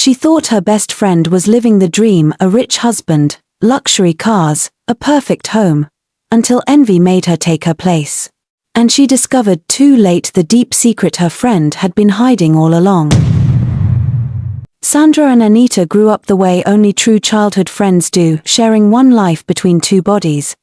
She thought her best friend was living the dream, a rich husband, luxury cars, a perfect home, until envy made her take her place. And she discovered too late the deep secret her friend had been hiding all along. Sandra and Anita grew up the way only true childhood friends do, sharing one life between two bodies.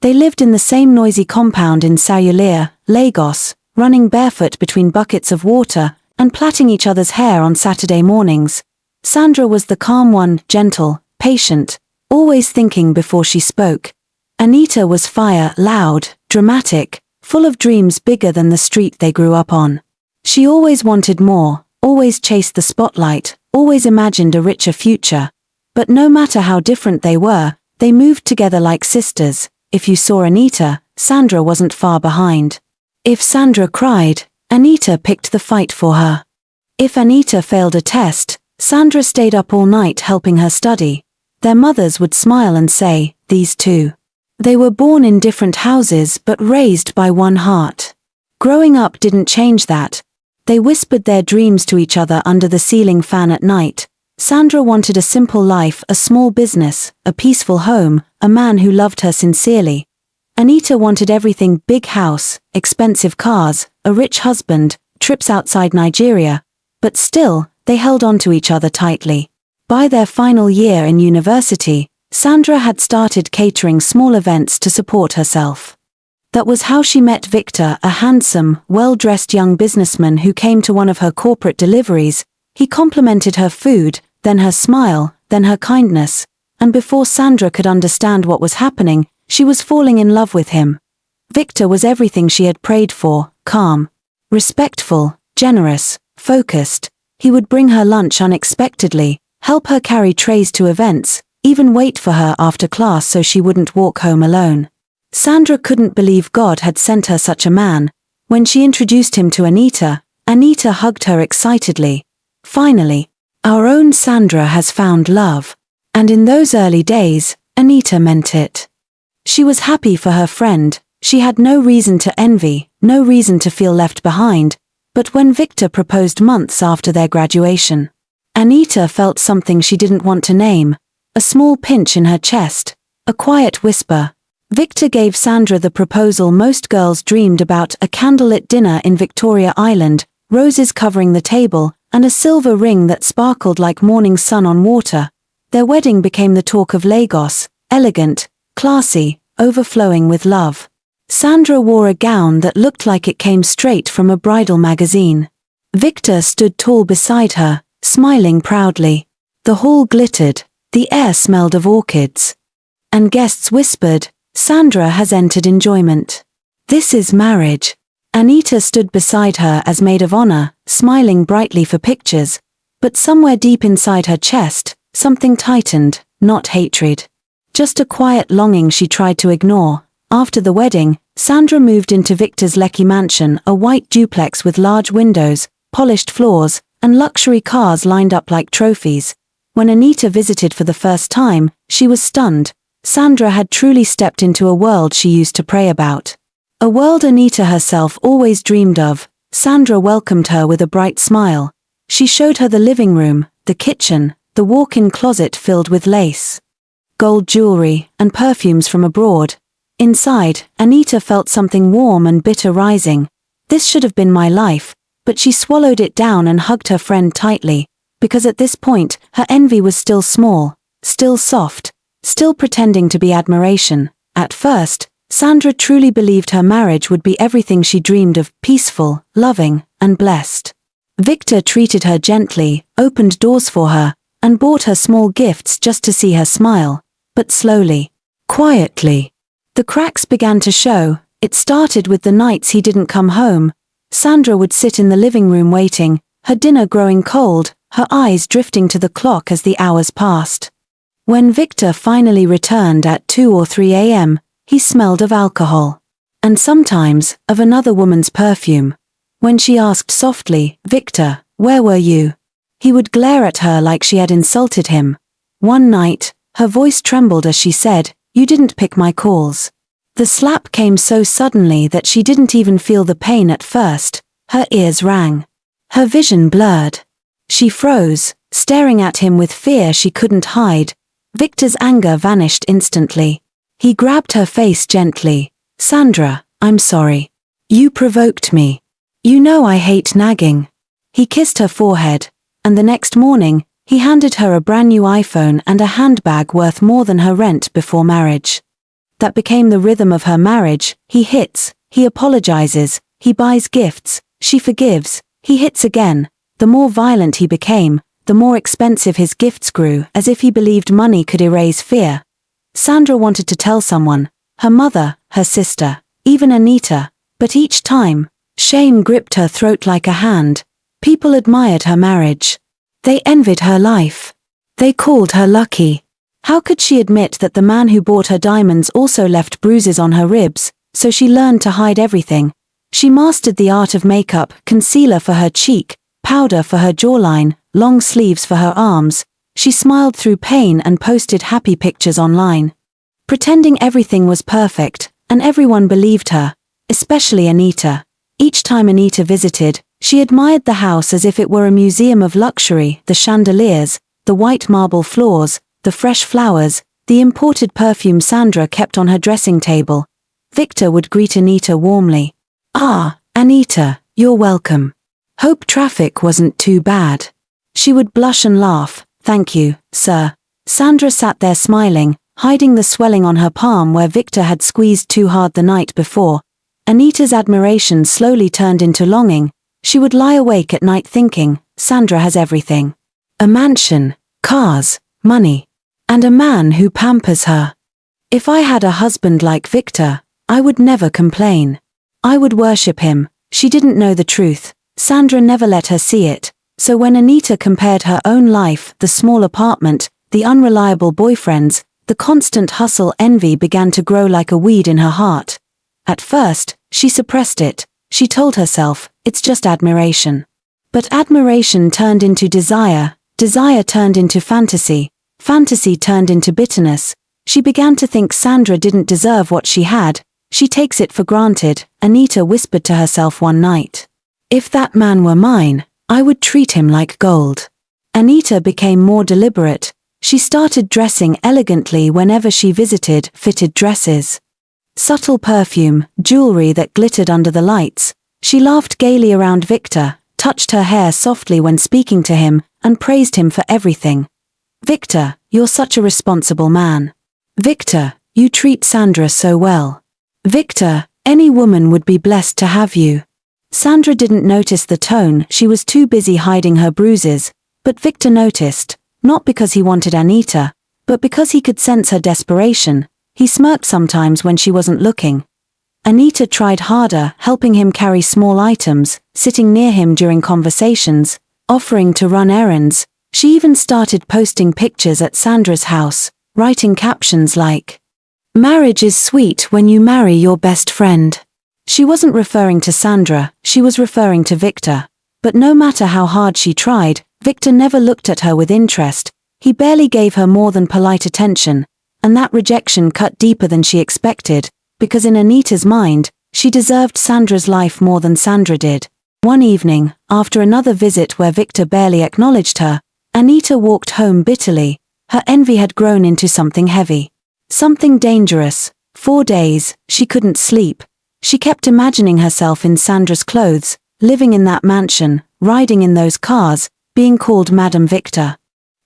They lived in the same noisy compound in Sayulea, Lagos, running barefoot between buckets of water, and plaiting each other's hair on Saturday mornings. Sandra was the calm one, gentle, patient, always thinking before she spoke. Anita was fire, loud, dramatic, full of dreams bigger than the street they grew up on. She always wanted more, always chased the spotlight, always imagined a richer future. But no matter how different they were, they moved together like sisters. If you saw Anita, Sandra wasn't far behind. If Sandra cried, Anita picked the fight for her. If Anita failed a test, Sandra stayed up all night helping her study. Their mothers would smile and say, "These two." They were born in different houses but raised by one heart. Growing up didn't change that. They whispered their dreams to each other under the ceiling fan at night. Sandra wanted a simple life, a small business, a peaceful home, a man who loved her sincerely. Anita wanted everything: big house, expensive cars, a rich husband, trips outside Nigeria. But still, they held on to each other tightly. By their final year in university, Sandra had started catering small events to support herself. That was how she met Victor, a handsome, well-dressed young businessman who came to one of her corporate deliveries. He complimented her food, then her smile, then her kindness, and before Sandra could understand what was happening, she was falling in love with him. Victor was everything she had prayed for: calm, respectful, generous, focused. He would bring her lunch unexpectedly, help her carry trays to events, even wait for her after class so she wouldn't walk home alone. Sandra couldn't believe God had sent her such a man. When she introduced him to Anita, Anita hugged her excitedly. Finally, our own Sandra has found love. And in those early days, Anita meant it. She was happy for her friend. She had no reason to envy, no reason to feel left behind. But when Victor proposed months after their graduation, Anita felt something she didn't want to name. A small pinch in her chest, a quiet whisper. Victor gave Sandra the proposal most girls dreamed about: a candlelit dinner in Victoria Island, roses covering the table, and a silver ring that sparkled like morning sun on water. Their wedding became the talk of Lagos, elegant, classy, overflowing with love. Sandra wore a gown that looked like it came straight from a bridal magazine. Victor stood tall beside her, smiling proudly. The hall glittered, the air smelled of orchids. And guests whispered, "Sandra has entered enjoyment. This is marriage." Anita stood beside her as maid of honor, smiling brightly for pictures. But somewhere deep inside her chest, something tightened, not hatred. Just a quiet longing she tried to ignore. After the wedding, Sandra moved into Victor's Lekki mansion, a white duplex with large windows, polished floors, and luxury cars lined up like trophies. When Anita visited for the first time, she was stunned. Sandra had truly stepped into a world she used to pray about. A world Anita herself always dreamed of. Sandra welcomed her with a bright smile. She showed her the living room, the kitchen, the walk-in closet filled with lace, gold jewelry, and perfumes from abroad. Inside, Anita felt something warm and bitter rising. This should have been my life, but she swallowed it down and hugged her friend tightly, because at this point, her envy was still small, still soft, still pretending to be admiration. At first, Sandra truly believed her marriage would be everything she dreamed of: peaceful, loving, and blessed. Victor treated her gently, opened doors for her, and bought her small gifts just to see her smile. But slowly, quietly, the cracks began to show. It started with the nights he didn't come home. Sandra would sit in the living room waiting, her dinner growing cold, her eyes drifting to the clock as the hours passed. When Victor finally returned at 2 or 3 a.m., he smelled of alcohol. And sometimes, of another woman's perfume. When she asked softly, "Victor, where were you?" he would glare at her like she had insulted him. One night, her voice trembled as she said, "You didn't pick my calls." The slap came so suddenly that she didn't even feel the pain at first. Her ears rang. Her vision blurred. She froze, staring at him with fear she couldn't hide. Victor's anger vanished instantly. He grabbed her face gently. "Sandra, I'm sorry. You provoked me. You know I hate nagging." He kissed her forehead, and the next morning, he handed her a brand new iPhone and a handbag worth more than her rent before marriage. That became the rhythm of her marriage. He hits, he apologizes, he buys gifts, she forgives, he hits again. The more violent he became, the more expensive his gifts grew, as if he believed money could erase fear. Sandra wanted to tell someone, her mother, her sister, even Anita, but each time, shame gripped her throat like a hand. People admired her marriage. They envied her life. They called her lucky. How could she admit that the man who bought her diamonds also left bruises on her ribs? So she learned to hide everything. She mastered the art of makeup, concealer for her cheek, powder for her jawline, long sleeves for her arms. She smiled through pain and posted happy pictures online, pretending everything was perfect, and everyone believed her, especially Anita. Each time Anita visited, she admired the house as if it were a museum of luxury, the chandeliers, the white marble floors, the fresh flowers, the imported perfume Sandra kept on her dressing table. Victor would greet Anita warmly. "Ah, Anita, you're welcome. Hope traffic wasn't too bad." She would blush and laugh. "Thank you, sir." Sandra sat there smiling, hiding the swelling on her palm where Victor had squeezed too hard the night before. Anita's admiration slowly turned into longing. She would lie awake at night thinking, Sandra has everything. A mansion, cars, money, and a man who pampers her. If I had a husband like Victor, I would never complain. I would worship him. She didn't know the truth. Sandra never let her see it. So when Anita compared her own life, the small apartment, the unreliable boyfriends, the constant hustle, envy began to grow like a weed in her heart. At first, she suppressed it. She told herself, it's just admiration. But admiration turned into desire, desire turned into fantasy, fantasy turned into bitterness. She began to think Sandra didn't deserve what she had. She takes it for granted, Anita whispered to herself one night. If that man were mine, I would treat him like gold. Anita became more deliberate. She started dressing elegantly whenever she visited, fitted dresses, subtle perfume, jewelry that glittered under the lights. She laughed gaily around Victor, touched her hair softly when speaking to him, and praised him for everything. Victor, you're such a responsible man. Victor, you treat Sandra so well. Victor, any woman would be blessed to have you. Sandra didn't notice the tone, she was too busy hiding her bruises, but Victor noticed, not because he wanted Anita, but because he could sense her desperation. He smirked sometimes when she wasn't looking. Anita tried harder, helping him carry small items, sitting near him during conversations, offering to run errands. She even started posting pictures at Sandra's house, writing captions like, "Marriage is sweet when you marry your best friend." She wasn't referring to Sandra, she was referring to Victor. But no matter how hard she tried, Victor never looked at her with interest. He barely gave her more than polite attention, and that rejection cut deeper than she expected, because in Anita's mind, she deserved Sandra's life more than Sandra did. One evening, after another visit where Victor barely acknowledged her, Anita walked home bitterly. Her envy had grown into something heavy. Something dangerous. 4 days, she couldn't sleep. She kept imagining herself in Sandra's clothes, living in that mansion, riding in those cars, being called Madam Victor.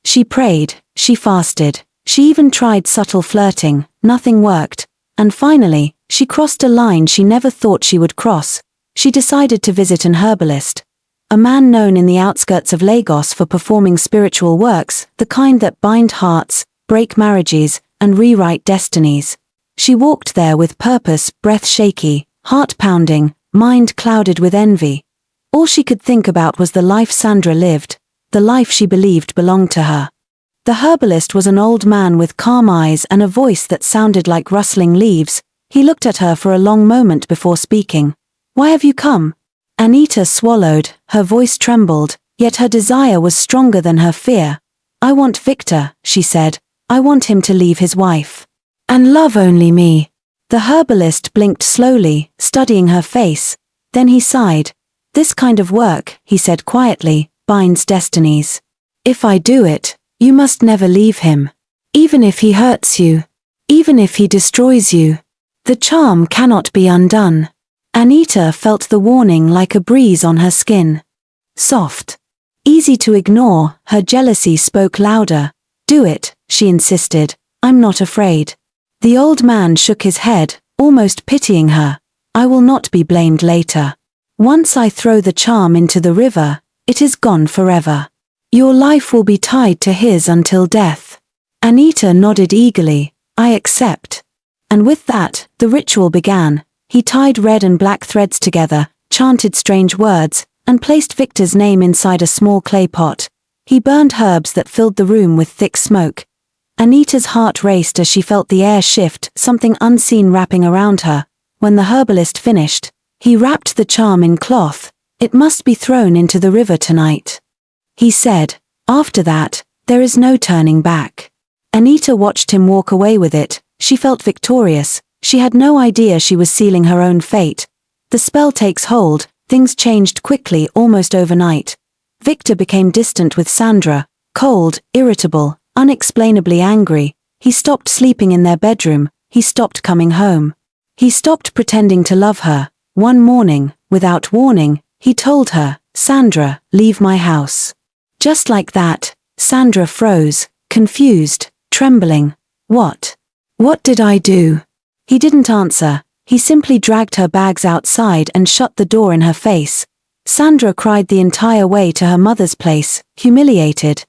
She prayed, she fasted, she even tried subtle flirting, nothing worked, and finally, she crossed a line she never thought she would cross. She decided to visit an herbalist, a man known in the outskirts of Lagos for performing spiritual works, the kind that bind hearts, break marriages, and rewrite destinies. She walked there with purpose, breath shaky, heart pounding, mind clouded with envy. All she could think about was the life Sandra lived, the life she believed belonged to her. The herbalist was an old man with calm eyes and a voice that sounded like rustling leaves. He looked at her for a long moment before speaking. "Why have you come?" Anita swallowed, her voice trembled, yet her desire was stronger than her fear. "I want Victor," she said. "I want him to leave his wife and love only me." The herbalist blinked slowly, studying her face. Then he sighed. "This kind of work," he said quietly, "binds destinies. If I do it, you must never leave him. Even if he hurts you. Even if he destroys you. The charm cannot be undone. Anita felt the warning like a breeze on her skin. Soft. Easy to ignore, her jealousy spoke louder. Do it, she insisted. I'm not afraid. The old man shook his head, almost pitying her. I will not be blamed later. Once I throw the charm into the river, it is gone forever. Your life will be tied to his until death. Anita nodded eagerly. I accept. And with that, the ritual began. He tied red and black threads together, chanted strange words, and placed Victor's name inside a small clay pot. He burned herbs that filled the room with thick smoke. Anita's heart raced as she felt the air shift, something unseen wrapping around her. When the herbalist finished, he wrapped the charm in cloth. It must be thrown into the river tonight. He said, after that, there is no turning back. Anita watched him walk away with it. She felt victorious. She had no idea she was sealing her own fate. The spell takes hold. Things changed quickly, almost overnight. Victor became distant with Sandra, cold, irritable, unexplainably angry. He stopped sleeping in their bedroom. He stopped coming home. He stopped pretending to love her. One morning, without warning, he told her, Sandra, leave my house. Just like that, Sandra froze, confused, trembling. What? What did I do? He didn't answer. He simply dragged her bags outside and shut the door in her face. Sandra cried the entire way to her mother's place, humiliated,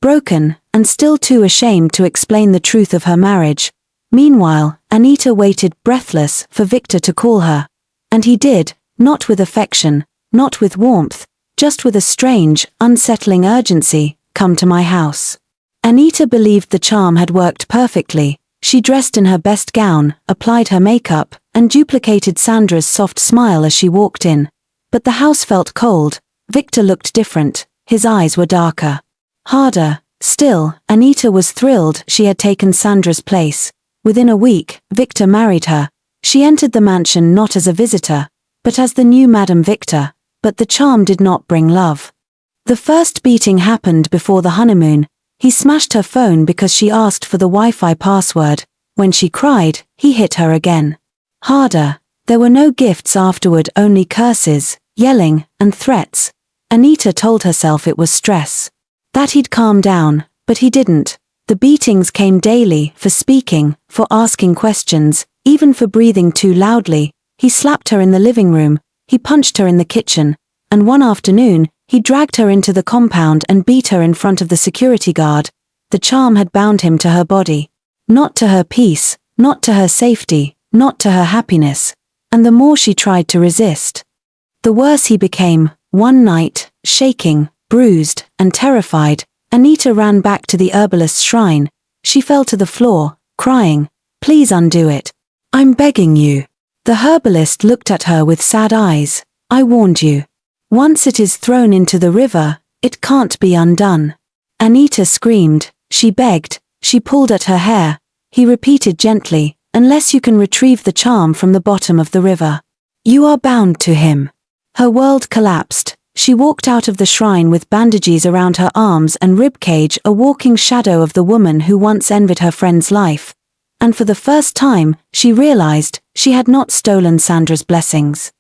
broken, and still too ashamed to explain the truth of her marriage. Meanwhile, Anita waited, breathless, for Victor to call her. And he did, not with affection, not with warmth, just with a strange, unsettling urgency. Come to my house. Anita believed the charm had worked perfectly. She dressed in her best gown, applied her makeup, and duplicated Sandra's soft smile as she walked in. But the house felt cold. Victor looked different. His eyes were darker. Harder. Still, Anita was thrilled she had taken Sandra's place. Within a week, Victor married her. She entered the mansion not as a visitor, but as the new Madame Victor. But the charm did not bring love. The first beating happened before the honeymoon. He smashed her phone because she asked for the Wi-Fi password. When she cried, he hit her again. Harder. There were no gifts afterward, only curses, yelling, and threats. Anita told herself it was stress. That he'd calm down, but he didn't. The beatings came daily, for speaking, for asking questions, even for breathing too loudly. He slapped her in the living room, he punched her in the kitchen, and one afternoon, he dragged her into the compound and beat her in front of the security guard. The charm had bound him to her body. Not to her peace, not to her safety, not to her happiness. And the more she tried to resist, the worse he became. One night, shaking, bruised, and terrified, Anita ran back to the herbalist's shrine. She fell to the floor, crying, "Please undo it. I'm begging you." The herbalist looked at her with sad eyes. "I warned you. Once it is thrown into the river, it can't be undone." Anita screamed, she begged, she pulled at her hair. He repeated gently, "Unless you can retrieve the charm from the bottom of the river, you are bound to him." Her world collapsed. She walked out of the shrine with bandages around her arms and ribcage, a walking shadow of the woman who once envied her friend's life. And for the first time, she realized she had not stolen Sandra's blessings.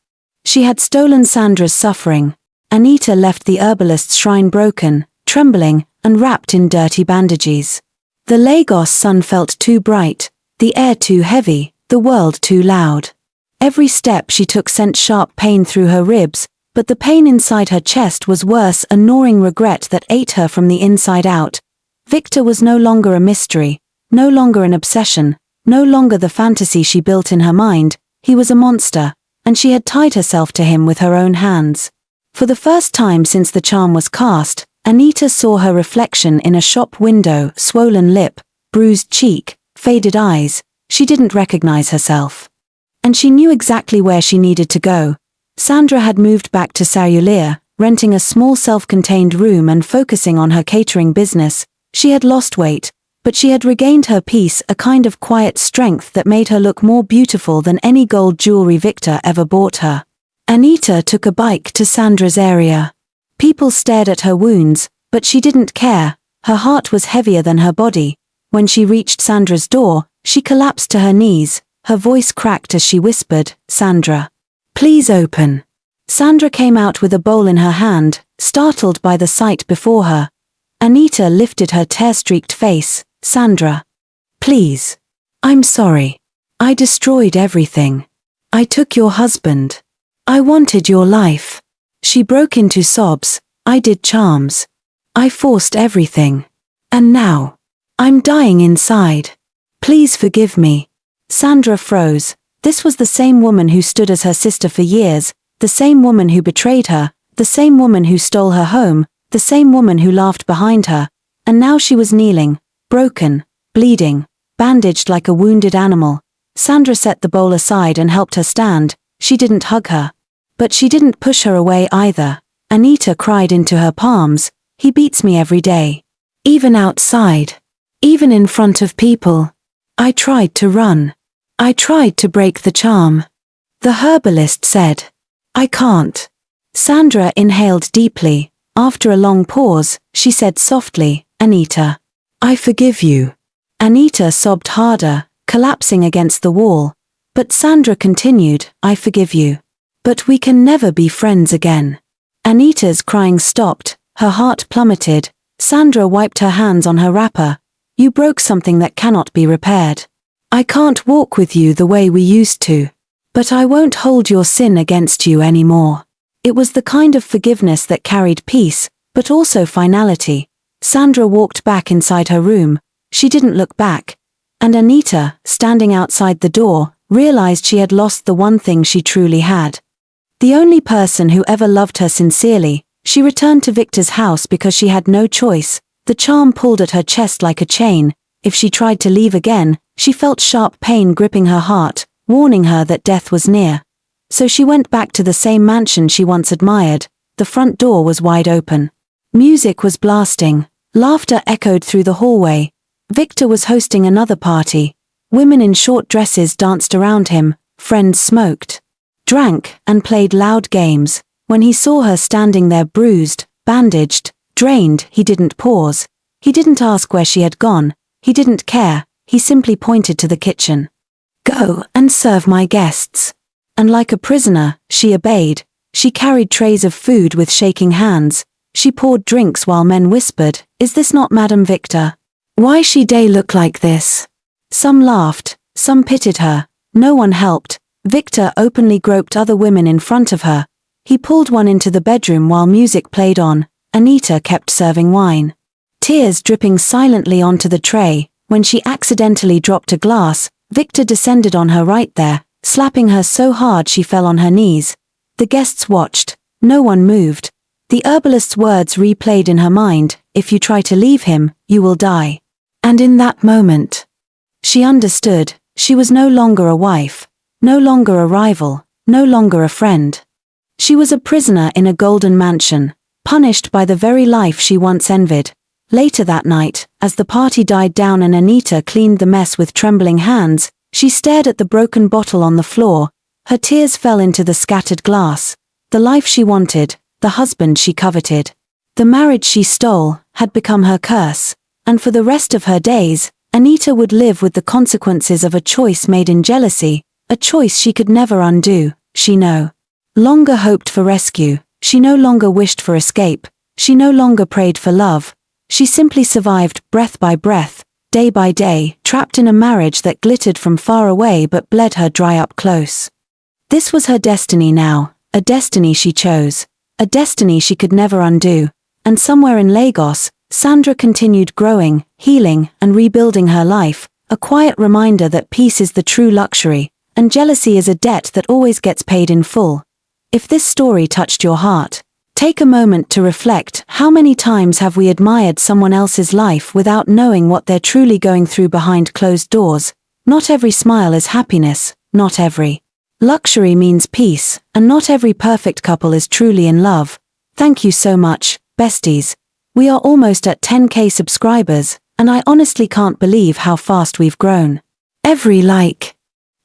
She had stolen Sandra's suffering. Anita left the herbalist's shrine broken, trembling, and wrapped in dirty bandages. The Lagos sun felt too bright, the air too heavy, the world too loud. Every step she took sent sharp pain through her ribs, but the pain inside her chest was worse, a gnawing regret that ate her from the inside out. Victor was no longer a mystery, no longer an obsession, no longer the fantasy she built in her mind. He was a monster, and she had tied herself to him with her own hands. For the first time since the charm was cast, Anita saw her reflection in a shop window, swollen lip, bruised cheek, faded eyes. She didn't recognize herself. And she knew exactly where she needed to go. Sandra had moved back to Sarulia, renting a small self-contained room and focusing on her catering business. She had lost weight, but she had regained her peace, a kind of quiet strength that made her look more beautiful than any gold jewelry Victor ever bought her. Anita took a bike to Sandra's area. People stared at her wounds, But she didn't care. Her heart was heavier than her body. When she reached Sandra's door, she collapsed to her knees. Her voice cracked as she whispered, "Sandra, please open." Sandra came out with a bowl in her hand, startled by the sight before her. Anita lifted her tear-streaked face. "Sandra, please. I'm sorry. I destroyed everything. I took your husband. I wanted your life." She broke into sobs. "I did charms. I forced everything. And now, I'm dying inside. Please forgive me." Sandra froze. This was the same woman who stood as her sister for years, the same woman who betrayed her, the same woman who stole her home, the same woman who laughed behind her, and now she was kneeling, broken, bleeding, bandaged like a wounded animal. Sandra set the bowl aside and helped her stand. She didn't hug her. But she didn't push her away either. Anita cried into her palms, "He beats me every day. Even outside. Even in front of people. I tried to run. I tried to break the charm. The herbalist said, I can't." Sandra inhaled deeply. After a long pause, she said softly, "Anita, I forgive you." Anita sobbed harder, collapsing against the wall. But Sandra continued, "I forgive you. But we can never be friends again." Anita's crying stopped, her heart plummeted. Sandra wiped her hands on her wrapper. "You broke something that cannot be repaired. I can't walk with you the way we used to. But I won't hold your sin against you anymore." It was the kind of forgiveness that carried peace, but also finality. Sandra walked back inside her room. She didn't look back. And Anita, standing outside the door, realized she had lost the one thing she truly had. The only person who ever loved her sincerely. She returned to Victor's house because she had no choice. The charm pulled at her chest like a chain. If she tried to leave again, she felt sharp pain gripping her heart, warning her that death was near. So she went back to the same mansion she once admired. The front door was wide open. Music was blasting. Laughter echoed through the hallway. Victor was hosting another party. Women in short dresses danced around him. Friends smoked, drank, and played loud games. When he saw her standing there bruised, bandaged, drained, he didn't pause. He didn't ask where she had gone. He didn't care. He simply pointed to the kitchen. "Go and serve my guests." And like a prisoner, she obeyed. She carried trays of food with shaking hands. She poured drinks while men whispered, "Is this not Madame Victor? Why she day look like this?" Some laughed, some pitied her. No one helped. Victor openly groped other women in front of her. He pulled one into the bedroom while music played on. Anita kept serving wine. Tears dripping silently onto the tray. When she accidentally dropped a glass, Victor descended on her right there, slapping her so hard she fell on her knees. The guests watched. No one moved. The herbalist's words replayed in her mind, "If you try to leave him, you will die." And in that moment, she understood. She was no longer a wife, no longer a rival, no longer a friend. She was a prisoner in a golden mansion, punished by the very life she once envied. Later that night, as the party died down and Anita cleaned the mess with trembling hands, she stared at the broken bottle on the floor. Her tears fell into the scattered glass. The life she wanted, the husband she coveted, the marriage she stole, had become her curse. And for the rest of her days, Anita would live with the consequences of a choice made in jealousy, a choice she could never undo. She no longer hoped for rescue. She no longer wished for escape. She no longer prayed for love. She simply survived, breath by breath, day by day, trapped in a marriage that glittered from far away but bled her dry up close. This was her destiny now, a destiny she chose, a destiny she could never undo. And somewhere in Lagos, Sandra continued growing, healing, and rebuilding her life, a quiet reminder that peace is the true luxury, and jealousy is a debt that always gets paid in full. If this story touched your heart, take a moment to reflect. How many times have we admired someone else's life without knowing what they're truly going through behind closed doors? Not every smile is happiness, not every luxury means peace, and not every perfect couple is truly in love. Thank you so much, besties. We are almost at 10K subscribers, and I honestly can't believe how fast we've grown. Every like,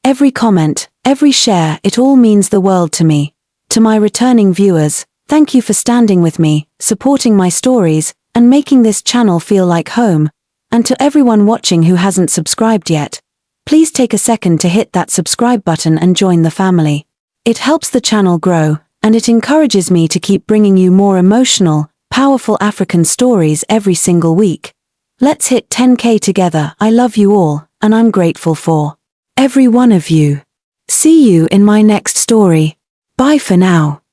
every comment, every share, it all means the world to me. To my returning viewers, thank you for standing with me, supporting my stories, and making this channel feel like home. And to everyone watching who hasn't subscribed yet, please take a second to hit that subscribe button and join the family. It helps the channel grow, and it encourages me to keep bringing you more emotional, powerful African stories every single week. Let's hit 10K together. I love you all, and I'm grateful for every one of you. See you in my next story. Bye for now.